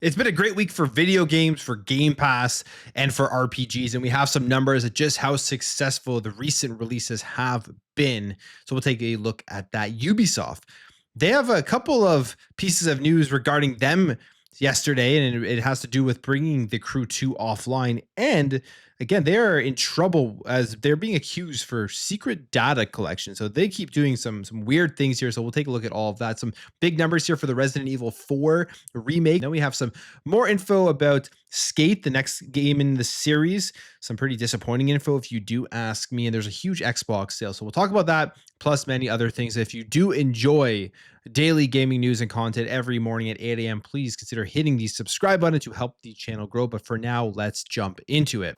It's been a great week for video games, for Game Pass, and for RPGs. And we have some numbers of just how successful the recent releases have been. So we'll take a look at that. Ubisoft, they have a couple of pieces of news regarding them yesterday, and it has to do with bringing the Crew 2 offline. And again, they are in trouble as they're being accused for secret data collection. So they keep doing some weird things here. So we'll take a look at all of that. Some big numbers here for the Resident Evil 4 remake. Then we have some more info about Skate, the next game in the series. Some pretty disappointing info if you do ask me. And there's a huge Xbox sale. So we'll talk about that, plus many other things. If you do enjoy daily gaming news and content every morning at 8 a.m., please consider hitting the subscribe button to help the channel grow. But for now, let's jump into it.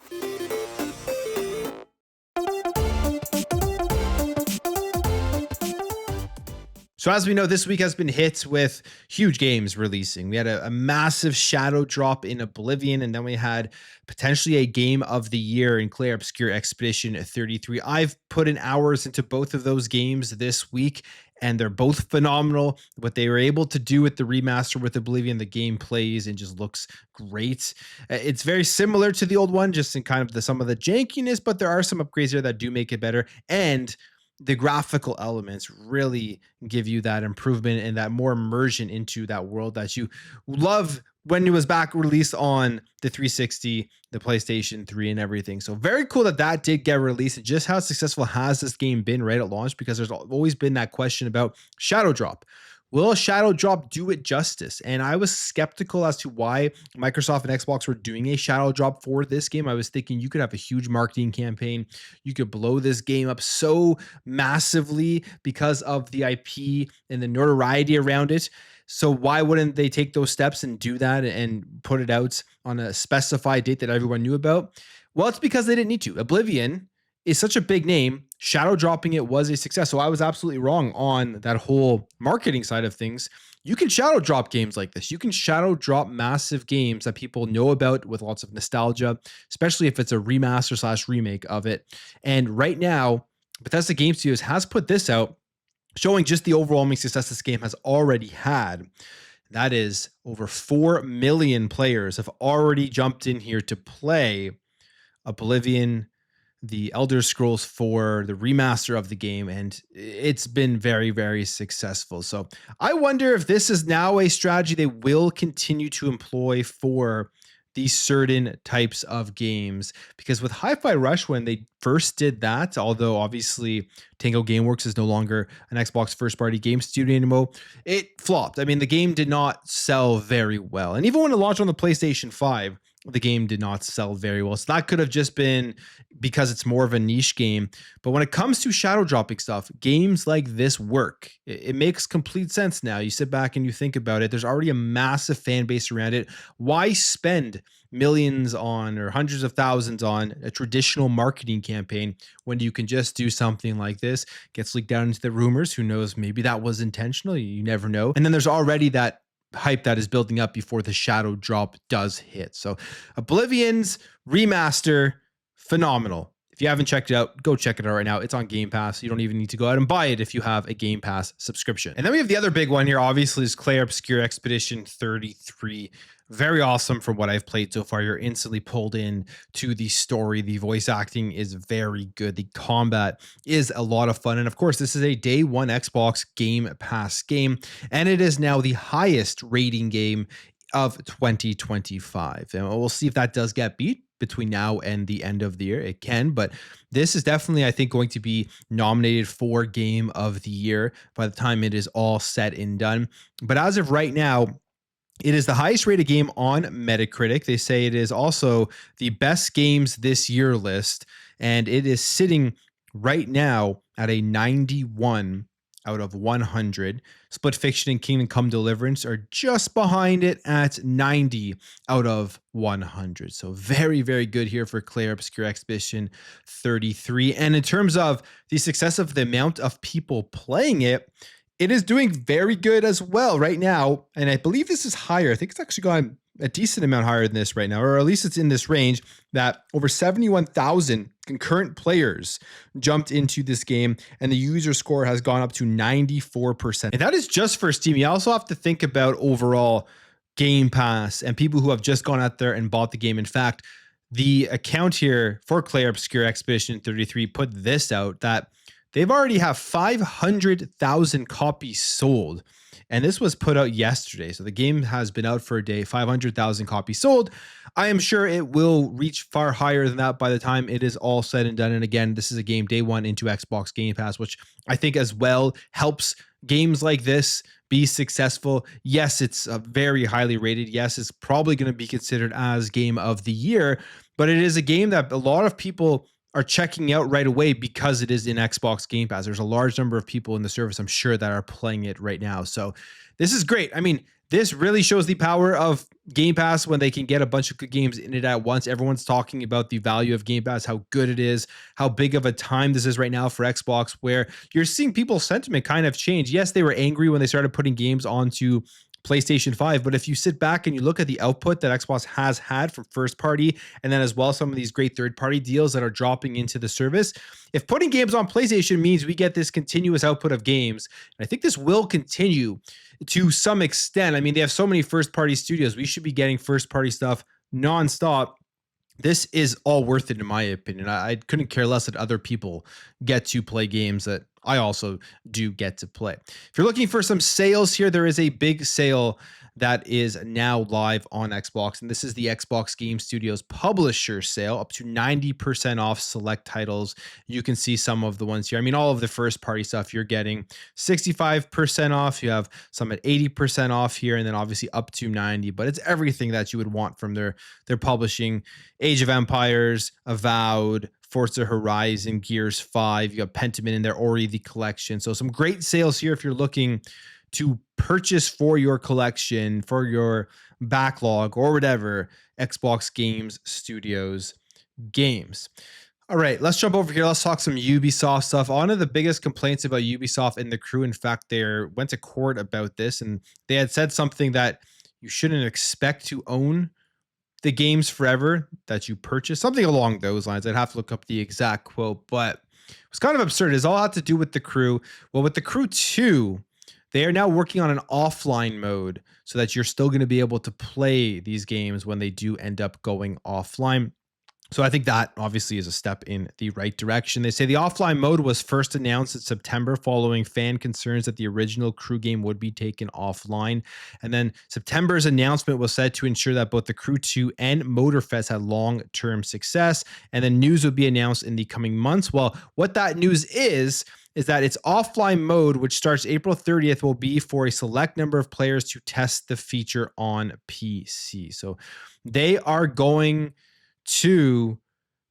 So as we know, this week has been hit with huge games releasing. We had a massive shadow drop in Oblivion, and then we had potentially a game of the year in Clair, Obscur Expedition 33. I've put in hours into both of those games this week, and they're both phenomenal. What they were able to do with the remaster with Oblivion, the game plays and just looks great. It's very similar to the old one, just in kind of some of the jankiness, but there are some upgrades here that do make it better. And the graphical elements really give you that improvement and that more immersion into that world that you love when it was back released on the 360, the PlayStation 3 and everything. So very cool that that did get released. And just how successful has this game been right at launch? Because there's always been that question about Shadow Drop. Will Shadow Drop do it justice? And I was skeptical as to why Microsoft and Xbox were doing a Shadow Drop for this game. I was thinking you could have a huge marketing campaign. You could blow this game up so massively because of the IP and the notoriety around it. So why wouldn't they take those steps and do that and put it out on a specified date that everyone knew about? Well, it's because they didn't need to. Oblivion is such a big name. Shadow dropping it was a success. So I was absolutely wrong on that whole marketing side of things. You can shadow drop games like this. You can shadow drop massive games that people know about with lots of nostalgia, especially if it's a remaster / remake of it. And right now, Bethesda Game Studios has put this out, showing just the overwhelming success this game has already had. That is over 4 million players have already jumped in here to play Oblivion, the Elder Scrolls 4, the remaster of the game, and it's been very, very successful. So I wonder if this is now a strategy they will continue to employ for these certain types of games, because with Hi-Fi Rush, when they first did that, although obviously Tango Gameworks is no longer an Xbox first-party game studio anymore, it flopped. I mean, the game did not sell very well. And even when it launched on the PlayStation 5, the game did not sell very well. So that could have just been because it's more of a niche game. But when it comes to shadow dropping stuff, games like this work. It makes complete sense now. You sit back and you think about it. There's already a massive fan base around it. Why spend millions on or hundreds of thousands on a traditional marketing campaign when you can just do something like this? Gets leaked out into the rumors. Who knows? Maybe that was intentional. You never know. And then there's already that hype that is building up before the shadow drop does hit. So Oblivion's remaster, phenomenal. If you haven't checked it out, go check it out right now. It's on Game Pass. You don't even need to go out and buy it if you have a Game Pass subscription. And then we have the other big one here, obviously, is Clair, Obscur Expedition 33. Very awesome from what I've played so far. You're instantly pulled in to the story. The voice acting is very good. The combat is a lot of fun. And of course, this is a day one Xbox Game Pass game, and it is now the highest rating game of 2025. And we'll see if that does get beat between now and the end of the year. It can, but this is definitely, I think, going to be nominated for Game of the Year by the time it is all said and done. But as of right now, it is the highest rated game on Metacritic. They say it is also the best games this year list, and it is sitting right now at a 91 out of 100. Split Fiction and Kingdom Come Deliverance are just behind it at 90 out of 100. So very, very good here for Clair, Obscur Expedition 33. And in terms of the success of the amount of people playing it, it is doing very good as well right now. And I believe this is higher. I think it's actually gone a decent amount higher than this right now, or at least it's in this range, that over 71,000 concurrent players jumped into this game, and the user score has gone up to 94%. And that is just for Steam. You also have to think about overall Game Pass and people who have just gone out there and bought the game. In fact, the account here for Clair Obscur Expedition 33 put this out that they've already have 500,000 copies sold. And this was put out yesterday. So the game has been out for a day, 500,000 copies sold. I am sure it will reach far higher than that by the time it is all said and done. And again, this is a game day one into Xbox Game Pass, which I think as well helps games like this be successful. Yes, it's very highly rated. Yes, it's probably going to be considered as game of the year, but it is a game that a lot of people are checking out right away because it is in Xbox Game Pass. There's a large number of people in the service, I'm sure, that are playing it right now. So this is great. I mean, this really shows the power of Game Pass when they can get a bunch of good games in it at once. Everyone's talking about the value of Game Pass, how good it is, how big of a time this is right now for Xbox, where you're seeing people's sentiment kind of change. Yes, they were angry when they started putting games onto PlayStation 5, but if you sit back and you look at the output that Xbox has had from first party, and then as well some of these great third party deals that are dropping into the service, if putting games on PlayStation means we get this continuous output of games, and I think this will continue to some extent. I mean, they have so many first party studios. We should be getting first party stuff nonstop. This is all worth it, in my opinion. I couldn't care less that other people get to play games that I also do get to play. If you're looking for some sales here, there is a big sale that is now live on Xbox, and this is the Xbox Game Studios Publisher Sale, up to 90% off select titles. You can see some of the ones here. I mean, all of the first party stuff you're getting 65% off. You have some at 80% off here, and then obviously up to 90, but it's everything that you would want from their publishing. Age of Empires, Avowed, Forza Horizon, Gears 5. You got Pentiment in there, Ori the Collection. So some great sales here if you're looking to purchase for your collection, for your backlog, or whatever. Xbox Games Studios games. All right, let's jump over here. Let's talk some Ubisoft stuff. One of the biggest complaints about Ubisoft and the crew, in fact, they went to court about this, and they had said something that you shouldn't expect to own the games forever that you purchase, something along those lines. I'd have to look up the exact quote, but it was kind of absurd. It's all had to do with the crew. Well, with the crew 2, they are now working on an offline mode so that you're still going to be able to play these games when they do end up going offline. So I think that obviously is a step in the right direction. They say the offline mode was first announced in September following fan concerns that the original crew game would be taken offline. And then September's announcement was said to ensure that both the Crew 2 and Motorfest had long-term success. And then news would be announced in the coming months. Well, what that news is that its offline mode, which starts April 30th, will be for a select number of players to test the feature on PC. So they are going to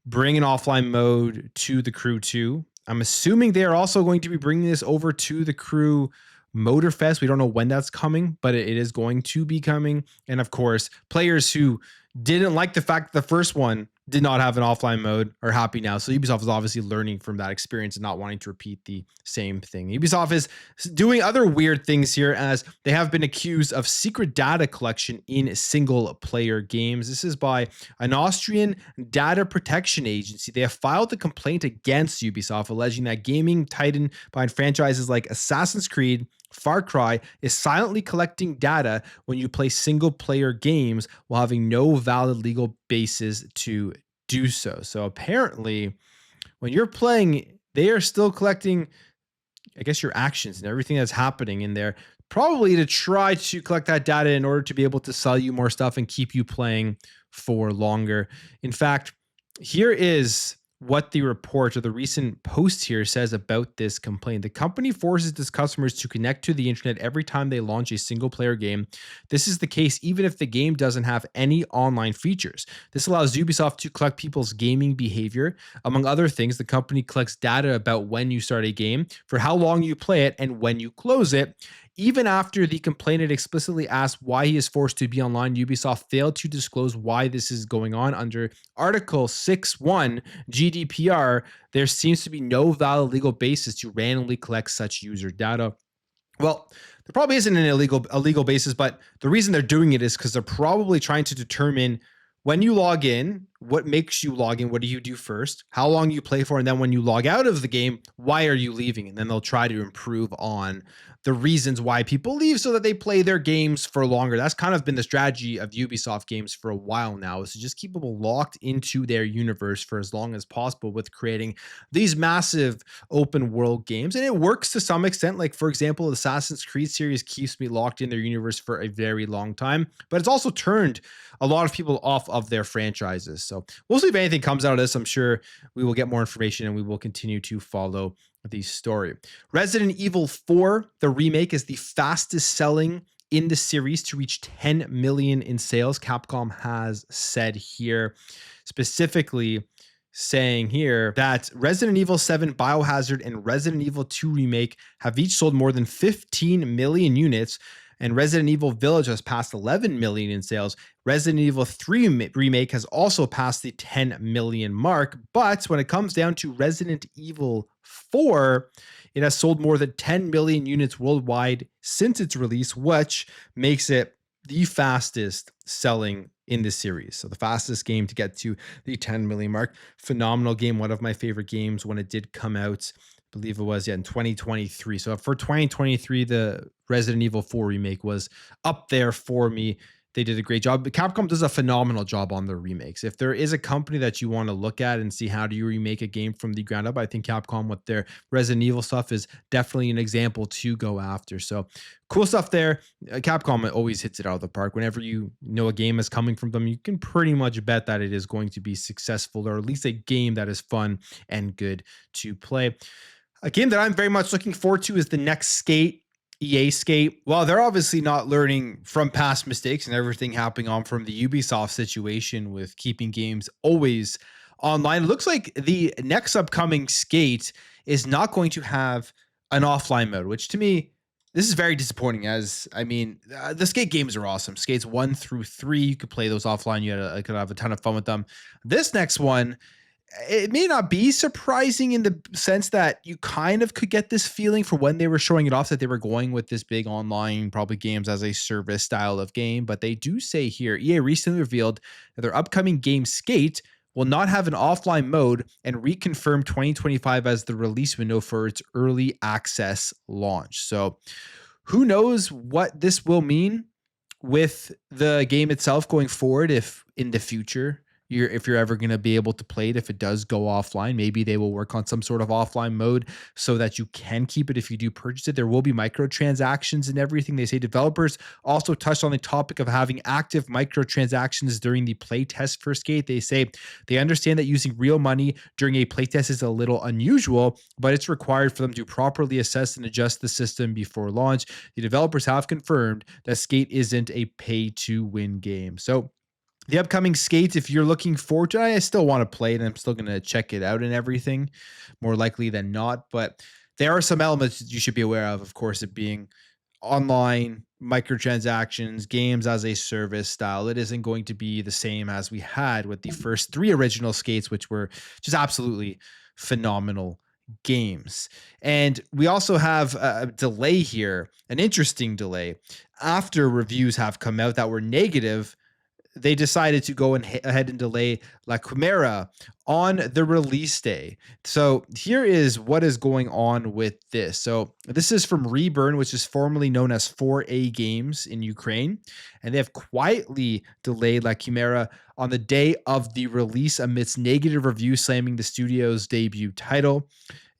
bring an offline mode to the Crew 2. I'm assuming they are also going to be bringing this over to the Crew Motorfest. We don't know when that's coming, but it is going to be coming. And of course, players who didn't like the fact that the first one did not have an offline mode are happy now. So Ubisoft is obviously learning from that experience and not wanting to repeat the same thing. Ubisoft is doing other weird things here, as they have been accused of secret data collection in single player games. This is by an Austrian data protection agency. They have filed a complaint against Ubisoft, alleging that gaming titan behind franchises like Assassin's Creed, Far Cry is silently collecting data when you play single player games while having no valid legal basis to do so. So apparently when you're playing, they are still collecting, I guess, your actions and everything that's happening in there, probably to try to collect that data in order to be able to sell you more stuff and keep you playing for longer. In fact, here is what the report or the recent post here says about this complaint. The company forces its customers to connect to the internet every time they launch a single player game. This is the case even if the game doesn't have any online features. This allows Ubisoft to collect people's gaming behavior. Among other things, the company collects data about when you start a game, for how long you play it, and when you close it. Even after the complainant explicitly asked why he is forced to be online, Ubisoft failed to disclose why this is going on. Under Article 6.1 GDPR, there seems to be no valid legal basis to randomly collect such user data. Well, there probably isn't a legal basis, but the reason they're doing it is because they're probably trying to determine when you log in what makes you log in? What do you do first? How long you play for? And then when you log out of the game, why are you leaving? And then they'll try to improve on the reasons why people leave so that they play their games for longer. That's kind of been the strategy of Ubisoft games for a while now, is to just keep people locked into their universe for as long as possible with creating these massive open world games. And it works to some extent. Like, for example, the Assassin's Creed series keeps me locked in their universe for a very long time, but it's also turned a lot of people off of their franchises. So we'll see if anything comes out of this. I'm sure we will get more information and we will continue to follow the story. Resident Evil 4, the remake, is the fastest selling in the series to reach 10 million in sales. Capcom has said here, specifically saying here that Resident Evil 7, Biohazard, and Resident Evil 2 Remake have each sold more than 15 million units, and Resident Evil Village has passed 11 million in sales. Resident Evil 3 Remake has also passed the 10 million mark, but when it comes down to Resident Evil 4, it has sold more than 10 million units worldwide since its release, which makes it the fastest selling in this series. So the fastest game to get to the 10 million mark. Phenomenal game. One of my favorite games when it did come out. I believe it was in 2023. So for 2023, the Resident Evil 4 remake was up there for me. They did a great job. But Capcom does a phenomenal job on their remakes. If there is a company that you want to look at and see how do you remake a game from the ground up, I think Capcom with their Resident Evil stuff is definitely an example to go after. So cool stuff there. Capcom always hits it out of the park. Whenever you know a game is coming from them, you can pretty much bet that it is going to be successful, or at least a game that is fun and good to play. A game that I'm very much looking forward to is the next Skate, EA Skate. Well, they're obviously not learning from past mistakes and everything happening on from the Ubisoft situation with keeping games always online. It looks like the next upcoming Skate is not going to have an offline mode, which to me, this is very disappointing. As I mean, the Skate games are awesome. Skates 1 through 3, you could play those offline. You could have a ton of fun with them. This next one, it may not be surprising in the sense that you kind of could get this feeling for when they were showing it off that they were going with this big online, probably games as a service style of game. But they do say here, EA recently revealed that their upcoming game Skate will not have an offline mode and reconfirmed 2025 as the release window for its early access launch. So who knows what this will mean with the game itself going forward, if in the future if you're ever going to be able to play it, if it does go offline. Maybe they will work on some sort of offline mode so that you can keep it if you do purchase it. There will be microtransactions and everything. They say developers also touched on the topic of having active microtransactions during the playtest for Skate. They say they understand that using real money during a playtest is a little unusual, but it's required for them to properly assess and adjust the system before launch. The developers have confirmed that Skate isn't a pay-to-win game. So the upcoming Skates, if you're looking forward to it, I still want to play it and I'm still going to check it out and everything, more likely than not. But there are some elements that you should be aware of course, it being online, microtransactions, games as a service style. It isn't going to be the same as we had with the first 3 original Skates, which were just absolutely phenomenal games. And we also have a delay here, an interesting delay. After reviews have come out that were negative, they decided to go ahead and delay La Quimera on the release day. So here is what is going on with this. So this is from Reburn, which is formerly known as 4A Games in Ukraine. And they have quietly delayed La Quimera on the day of the release amidst negative reviews slamming the studio's debut title.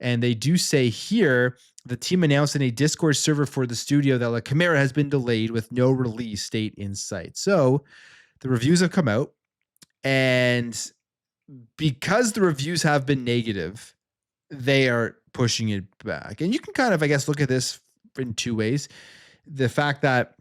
And they do say here, the team announced in a Discord server for the studio that La Quimera has been delayed with no release date in sight. So the reviews have come out, and because the reviews have been negative, they are pushing it back. And you can kind of, I guess, look at this in 2 ways. The fact that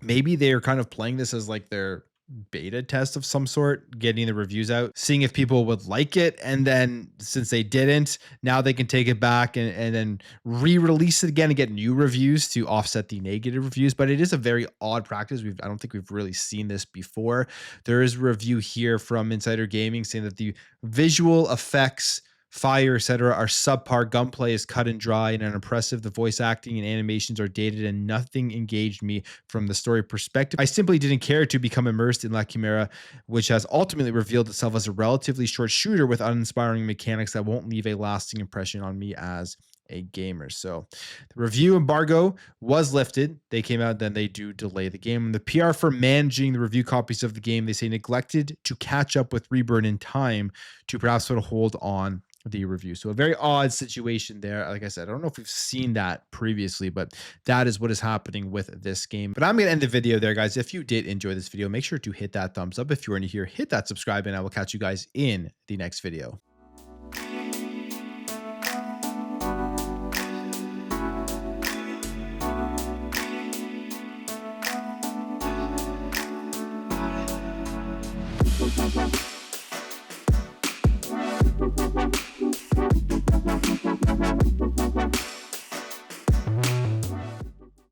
maybe they are kind of playing this as like their beta test of some sort, getting the reviews out, seeing if people would like it. And then since they didn't, now they can take it back and then re-release it again and get new reviews to offset the negative reviews. But it is a very odd practice. I don't think we've really seen this before. There is a review here from Insider Gaming saying that the visual effects fire, etc., are subpar. Gunplay is cut and dry and unimpressive. The voice acting and animations are dated, and nothing engaged me from the story perspective. I simply didn't care to become immersed in La Quimera, which has ultimately revealed itself as a relatively short shooter with uninspiring mechanics that won't leave a lasting impression on me as a gamer. So the review embargo was lifted. They came out, then they do delay the game. And the PR for managing the review copies of the game, they say neglected to catch up with Reburn in time to perhaps put a hold on the review. So a very odd situation there. Like I said, I don't know if we've seen that previously, but that is what is happening with this game. But I'm going to end the video there, guys. If you did enjoy this video, make sure to hit that thumbs up. If you're new here, hit that subscribe, and I will catch you guys in the next video. Bye.